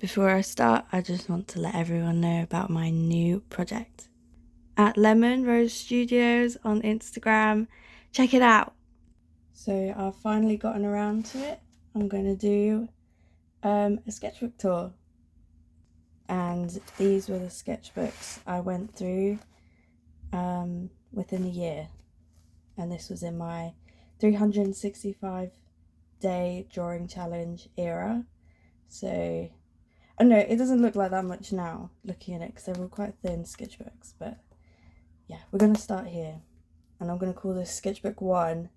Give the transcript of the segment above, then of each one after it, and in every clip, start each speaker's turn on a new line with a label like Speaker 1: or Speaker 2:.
Speaker 1: Before I start, I just want to let everyone know about my new project at Lemon Rose Studios on Instagram. Check it out. So I've finally gotten around to it. I'm going to do a sketchbook tour. And these were the sketchbooks I went through within a year. And this was in my 365-day drawing challenge era. So I know it doesn't look like that much now looking at it because they were quite thin sketchbooks, but yeah, we're going to start here and I'm going to call this sketchbook 1.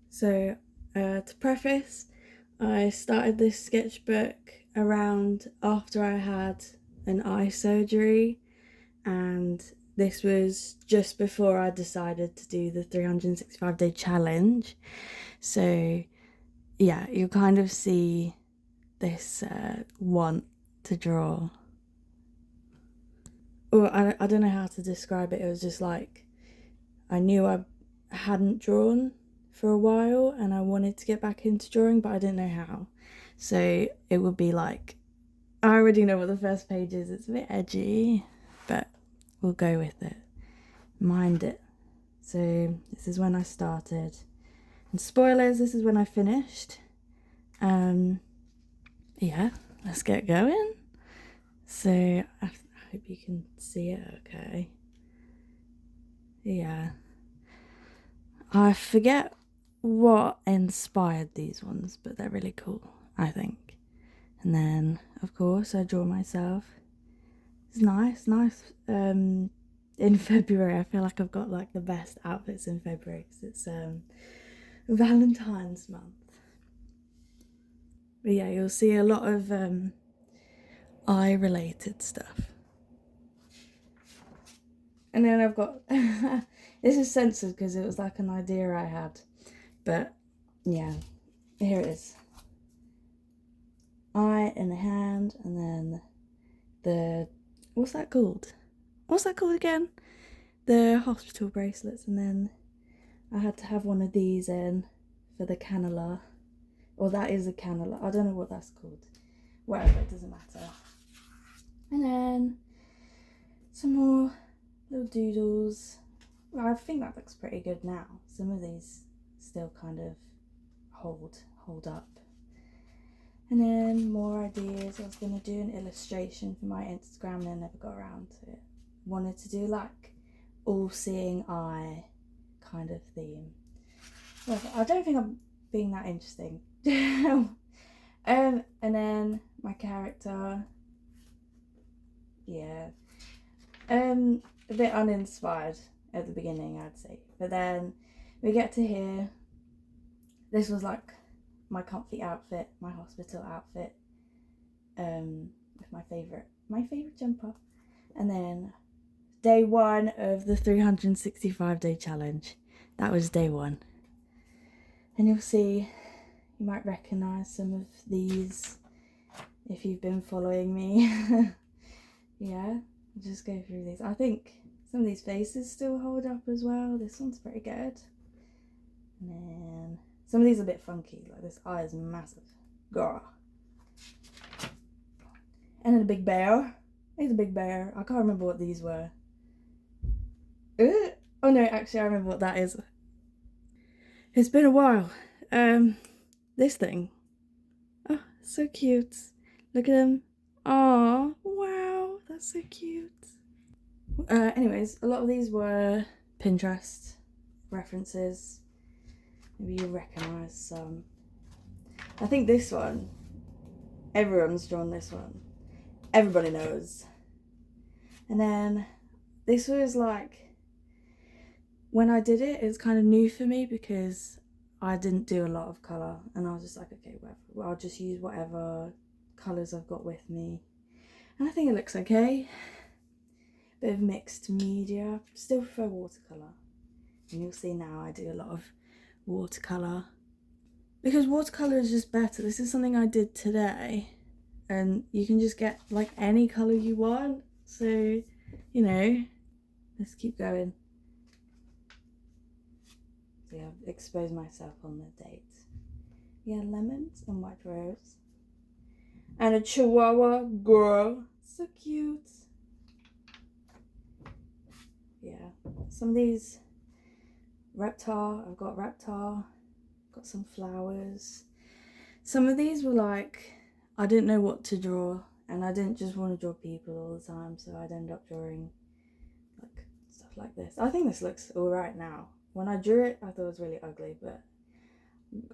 Speaker 1: So to preface, I started this sketchbook around after I had an eye surgery, and this was just before I decided to do the 365-day challenge. So yeah, you'll kind of see this want to draw. Or I don't know how to describe it. It was just like I knew I hadn't drawn for a while and I wanted to get back into drawing, but I didn't know how. So it would be like, I already know what the first page is. It's a bit edgy, but we'll go with it. Mind it. So this is when I started. And spoilers, this is when I finished. Yeah, let's get going. So I hope you can see it okay. Yeah. I forget what inspired these ones, but they're really cool, I think. And then, of course, I draw myself. It's nice. In February, I feel like I've got like the best outfits in February because it's Valentine's month. But yeah, you'll see a lot of eye-related stuff. And then I've got, this is censored because it was like an idea I had. But yeah, here it is. Eye in the hand, and then the, what's that called? What's that called again? The hospital bracelets, and then I had to have one of these in for the cannula. Or that is a cannula. I don't know what that's called. Whatever, it doesn't matter. And then some more little doodles. Well, I think that looks pretty good now. Some of these still kind of hold up. And then more ideas. I was going to do an illustration for my Instagram and I never got around to it. Wanted to do like all-seeing eye kind of theme. Well, I don't think I'm being that interesting. And then my character. Yeah. A bit uninspired at the beginning, I'd say. But then we get to here. This was like my comfy outfit, my hospital outfit, with my favourite jumper. And then day 1 of the 365-day challenge. That was day 1. And you'll see, you might recognise some of these if you've been following me. Yeah, I'll just go through these. I think some of these faces still hold up as well. This one's pretty good. And then some of these are a bit funky, like this eye is massive. Gah. And then a big bear. Here's a big bear. I can't remember what these were. Oh no, actually I remember what that is. It's been a while. This thing. Oh, so cute. Look at him. Oh, wow, that's so cute. Anyways, a lot of these were Pinterest references. Maybe you recognise some. I think this one, everyone's drawn this one. Everybody knows. And then this was like, when I did it, it's kind of new for me because I didn't do a lot of colour. And I was just like, okay, whatever. Well, I'll just use whatever colours I've got with me. And I think it looks okay. Bit of mixed media. Still prefer watercolour. And you'll see now I do a lot of watercolour. Because watercolour is just better. This is something I did today. And you can just get like any colour you want. So, you know, let's keep going. So yeah, I've exposed myself on the date. Yeah, lemons and white rose. And a Chihuahua girl. So cute. Yeah. Some of these Reptar. I've got Reptar. Got some flowers. Some of these were like, I didn't know what to draw. And I didn't just want to draw people all the time. So I'd end up drawing like stuff like this. I think this looks alright now. When I drew it, I thought it was really ugly. But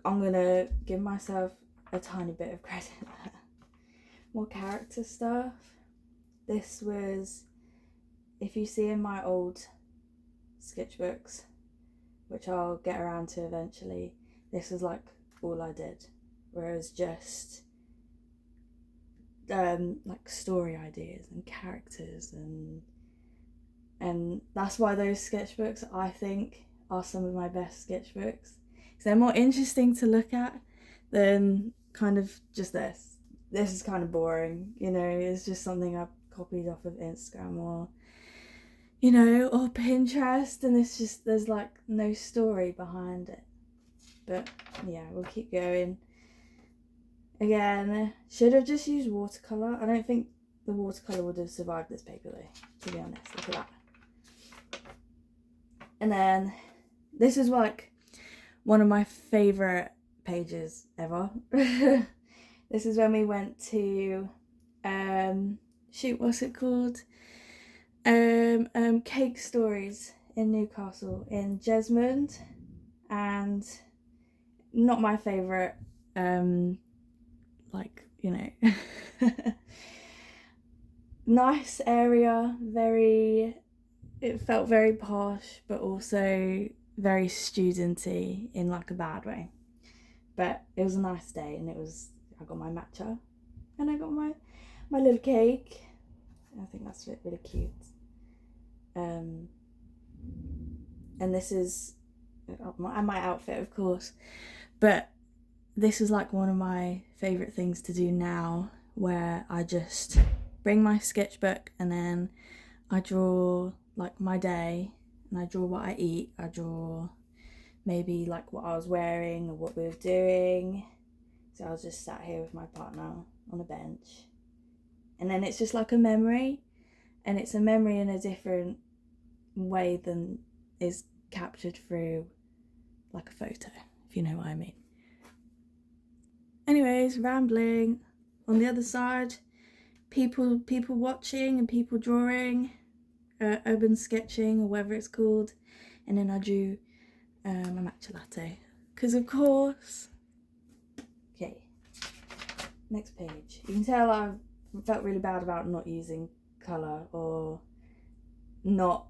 Speaker 1: I'm going to give myself a tiny bit of credit there. More character stuff. This was, if you see in my old sketchbooks, which I'll get around to eventually, this is like all I did. Whereas just like story ideas and characters, and that's why those sketchbooks, I think, are some of my best sketchbooks. Because they're more interesting to look at than kind of just this. This is kind of boring, you know, it's just something I've copied off of Instagram or, you know, or Pinterest, and it's just, there's like no story behind it. But yeah, we'll keep going. Again, should have just used watercolour. I don't think the watercolour would have survived this paper though, to be honest. Look at that. And then this is like one of my favourite pages ever. This is when we went to shoot, what's it called? Cake Stories in Newcastle in Jesmond, and not my favourite, like, you know, nice area, it felt very posh, but also very studenty in like a bad way. But it was a nice day, and I got my matcha, and I got my little cake. I think that's really cute. And this is my outfit, of course, but this is like one of my favourite things to do now, where I just bring my sketchbook and then I draw like my day, and I draw what I eat, I draw maybe like what I was wearing or what we were doing. So I was just sat here with my partner on a bench, and then it's just like a memory, and it's a memory in a different way than is captured through like a photo, if you know what I mean. Anyways, rambling. On the other side, people watching and people drawing, urban sketching or whatever it's called, and then I drew a matcha latte, because of course. Okay, next page. You can tell I felt really bad about not using colour or not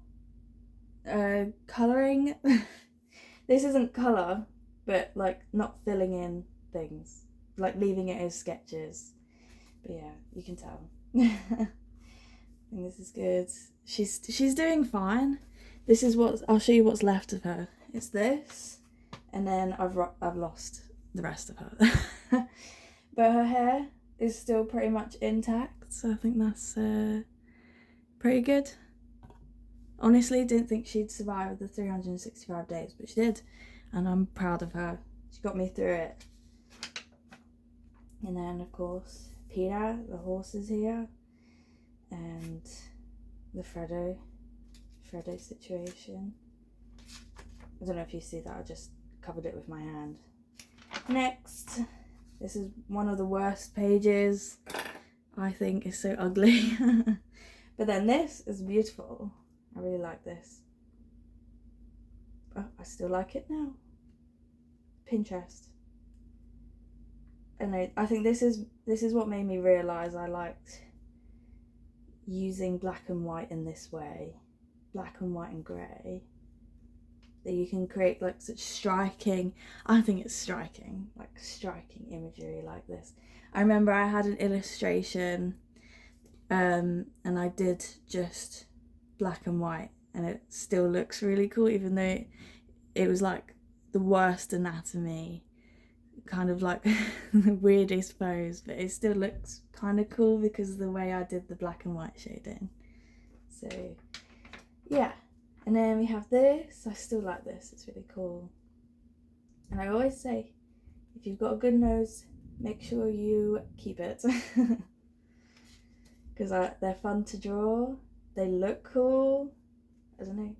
Speaker 1: colouring. This isn't colour, but like not filling in things, like leaving it as sketches. But yeah, you can tell. I think this is good. She's doing fine. This is what I'll show you what's left of her. It's this, and then I've lost the rest of her. But her hair is still pretty much intact, so I think that's pretty good. Honestly, didn't think she'd survive the 365 days, but she did, and I'm proud of her. She got me through it. And then, of course, Peter, the horse, is here, and the Freddo situation. I don't know if you see that, I just covered it with my hand. Next, this is one of the worst pages. I think it's so ugly. But then this is beautiful. I really like this. Oh, I still like it now. Pinterest. And I think this is what made me realise I liked using black and white in this way. Black and white and grey. That you can create like such striking, I think it's striking, like striking imagery like this. I remember I had an illustration and I did just black and white, and it still looks really cool, even though it was like the worst anatomy, kind of like the weirdest pose, but it still looks kind of cool because of the way I did the black and white shading. So yeah. And then we have this. I still like this, it's really cool. And I always say, if you've got a good nose, make sure you keep it. Because they're fun to draw, they look cool, I don't know.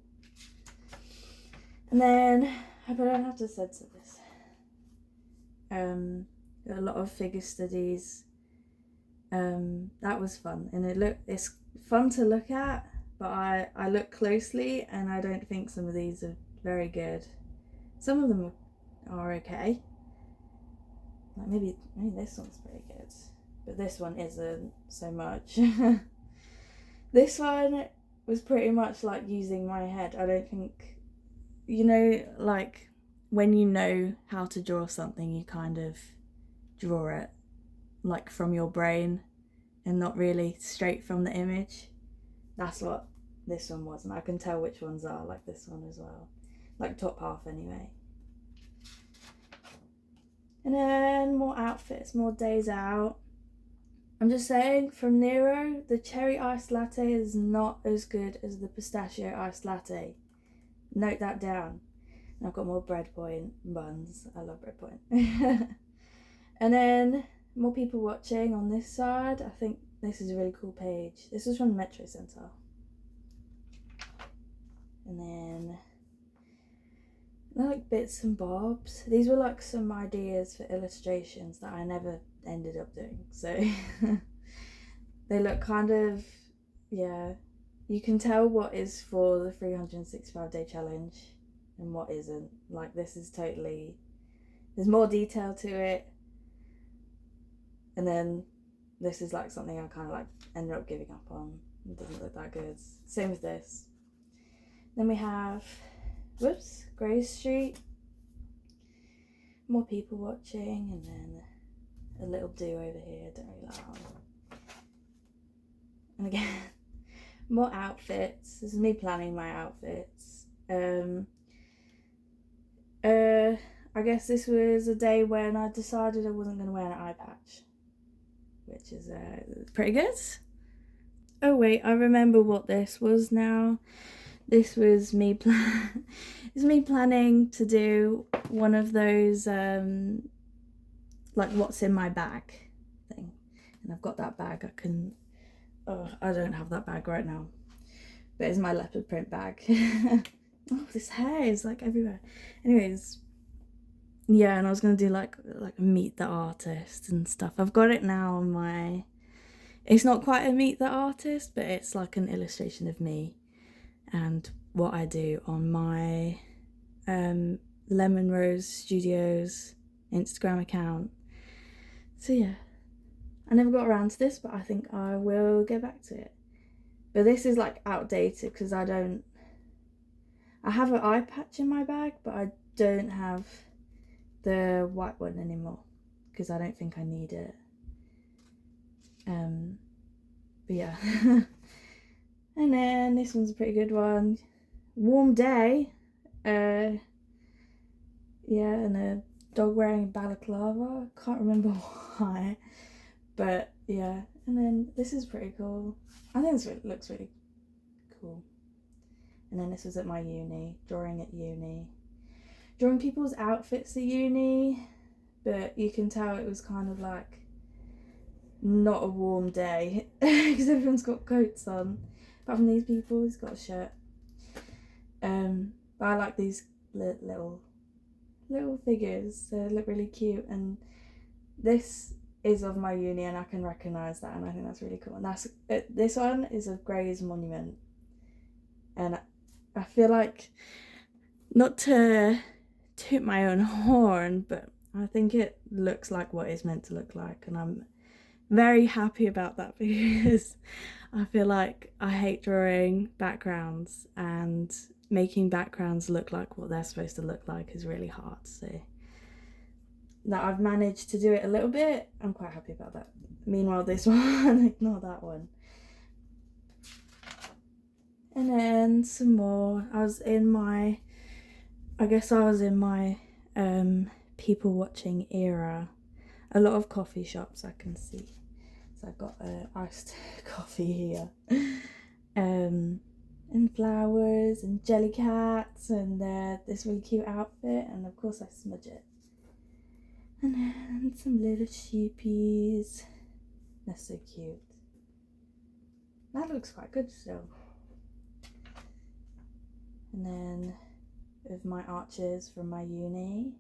Speaker 1: And then, I don't have to censor this. A lot of figure studies. That was fun, and it's fun to look at, but I look closely and I don't think some of these are very good. Some of them are okay. Like maybe this one's pretty good, but this one isn't so much. This one was pretty much like using my head. I don't think, like when you know how to draw something, you kind of draw it like from your brain and not really straight from the image. That's what this one was, and I can tell which ones are, like this one as well, like top half anyway. And then more outfits, more days out. I'm just saying, from Nero, the cherry iced latte is not as good as the pistachio iced latte. Note that down. And I've got more bread point buns. I love bread point. And then more people watching on this side. I think this is a really cool page. This is from Metro Centre. And then like bits and bobs. These were like some ideas for illustrations that I never ended up doing. So they look kind of, yeah, you can tell what is for the 365-day challenge and what isn't. Like this is totally, there's more detail to it. And then this is like something I kind of like ended up giving up on. It doesn't look that good. Same with this. Then we have, Grey Street. More people watching, and then a little do over here. Don't really like that one. And again, more outfits. This is me planning my outfits. I guess this was a day when I decided I wasn't going to wear an eye patch, which is pretty good. Oh wait, I remember what this was now. This was me planning to do one of those like what's in my bag thing. And I've got that bag. I don't have that bag right now, but it's my leopard print bag. Oh, this hair is like everywhere. Anyways, yeah, and I was gonna do like meet the artist and stuff. I've got it now on my, it's not quite a meet the artist, but it's like an illustration of me and what I do on my Lemon Rose Studios Instagram account. So yeah, I never got around to this, but I think I will get back to it. But this is like outdated because I have an eye patch in my bag, but I don't have the white one anymore because I don't think I need it. But yeah. And then this one's a pretty good one. Warm day. Yeah, and a dog wearing a balaclava. Can't remember why. But yeah, and then this is pretty cool. I think this looks really cool. And then this was at my uni, drawing at uni. Drawing people's outfits at uni, but you can tell it was kind of like not a warm day because everyone's got coats on. Apart from these people, he's got a shirt. But I like these little figures. They look really cute, and this is of my uni, and I can recognise that, and I think that's really cool. And that's this one is of Grey's Monument, and I feel like, not to toot my own horn, but I think it looks like what it's meant to look like, and I'm very happy about that because I feel like I hate drawing backgrounds, and making backgrounds look like what they're supposed to look like is really hard. So that I've managed to do it a little bit, I'm quite happy about that. Meanwhile, this one, ignore that one. And then some more. I was in my people watching era. A lot of coffee shops I can see. So I've got iced coffee here. And flowers and jelly cats and this really cute outfit, and of course I smudge it. And then some little sheepies. They're so cute. That looks quite good still. And then with my arches from my uni.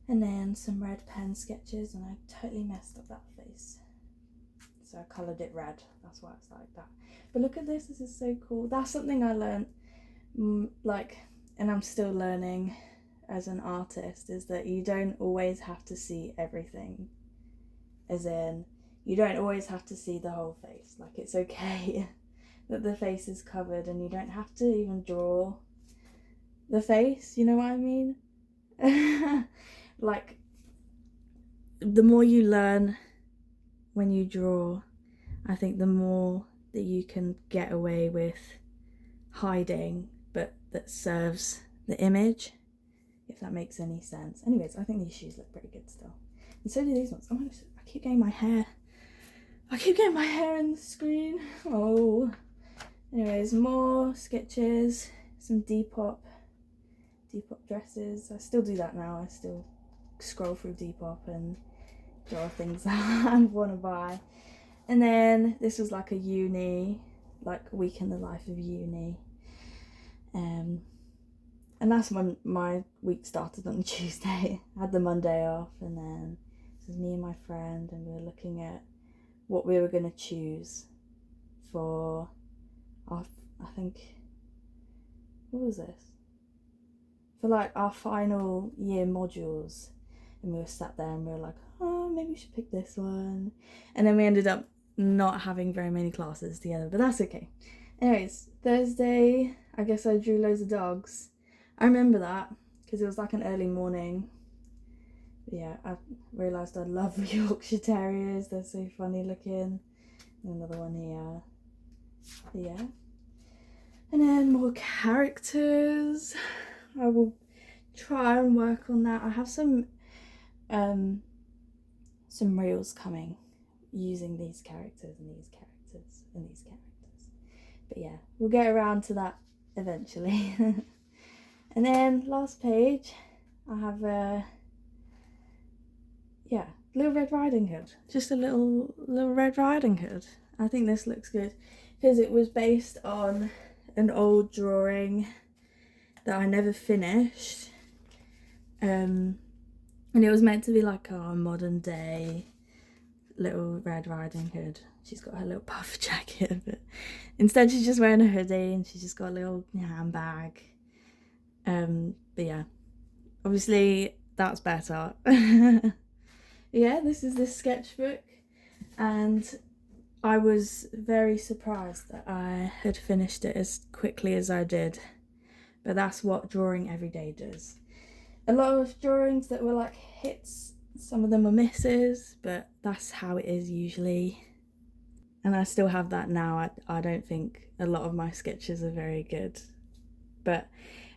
Speaker 1: And then some red pen sketches, and I totally messed up that face. So I coloured it red, that's why it's like that. But look at this is so cool. That's something I learned, and I'm still learning as an artist, is that you don't always have to see everything. As in, you don't always have to see the whole face. Like, it's okay that the face is covered and you don't have to even draw the face, you know what I mean? Like, the more you learn when you draw, I think the more that you can get away with hiding, but that serves the image, if that makes any sense. Anyways, I think these shoes look pretty good still. And so do these ones. Oh my gosh, I keep getting my hair in the screen. Oh. Anyways, more sketches, some Depop dresses. I still do that now. I still scroll through Depop and draw things that I want to buy. And then this was like a week in the life of uni. And that's when my week started on Tuesday. I had the Monday off, and then this was me and my friend, and we were looking at what we were going to choose for our, I think, what was this? For like our final year modules. And we were sat there and we were like, oh, maybe we should pick this one. And then we ended up not having very many classes together, but that's okay. Anyways, Thursday, I guess I drew loads of dogs. I remember that because it was like an early morning. But yeah, I realised I love Yorkshire Terriers. They're so funny looking. Another one here. But yeah. And then more characters. I will try and work on that. I have some reels coming using these characters and these characters and these characters. But yeah, we'll get around to that eventually. And then last page, I have Little Red Riding Hood. Just a little Red Riding Hood. I think this looks good because it was based on an old drawing that I never finished. And it was meant to be like a modern day Little Red Riding Hood. She's got her little puff jacket, but instead she's just wearing a hoodie and she's just got a little handbag. But yeah, obviously that's better. Yeah, this is this sketchbook, and I was very surprised that I had finished it as quickly as I did. But that's what drawing every day does. A lot of drawings that were like hits, some of them were misses, but that's how it is usually. And I still have that now. I don't think a lot of my sketches are very good. But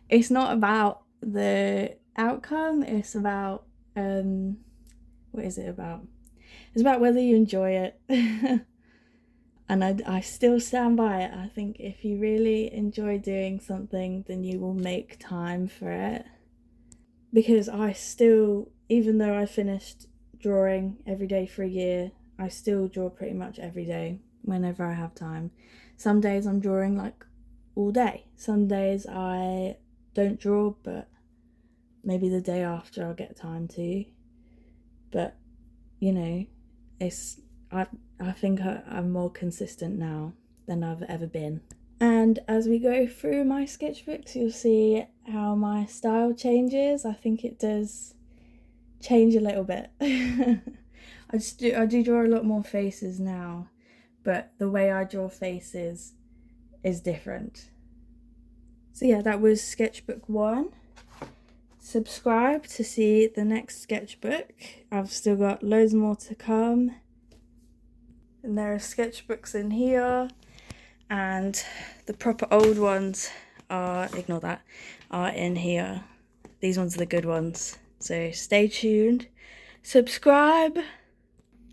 Speaker 1: it's not about the outcome, it's about, what is it about? It's about whether you enjoy it. And I still stand by it. I think if you really enjoy doing something, then you will make time for it. Because I still, even though I finished drawing every day for a year, I still draw pretty much every day whenever I have time. Some days I'm drawing like all day. Some days I don't draw, but maybe the day after I'll get time to. But, you know, I think I'm more consistent now than I've ever been. And as we go through my sketchbooks, you'll see how my style changes. I think it does change a little bit. I do draw a lot more faces now, but the way I draw faces is different. So yeah, that was sketchbook 1. Subscribe to see the next sketchbook. I've still got loads more to come. And there are sketchbooks in here, and the proper old ones are, ignore that, are in here. These ones are the good ones. So stay tuned, subscribe,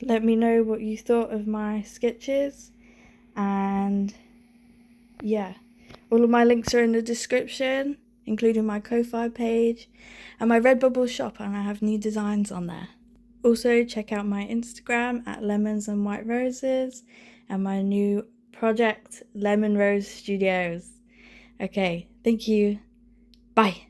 Speaker 1: let me know what you thought of my sketches, and yeah, all of my links are in the description. including my Ko-Fi page and my Redbubble shop, and I have new designs on there. Also, check out my Instagram at Lemons and White Roses and my new project, Lemon Rose Studios. Okay, thank you. Bye.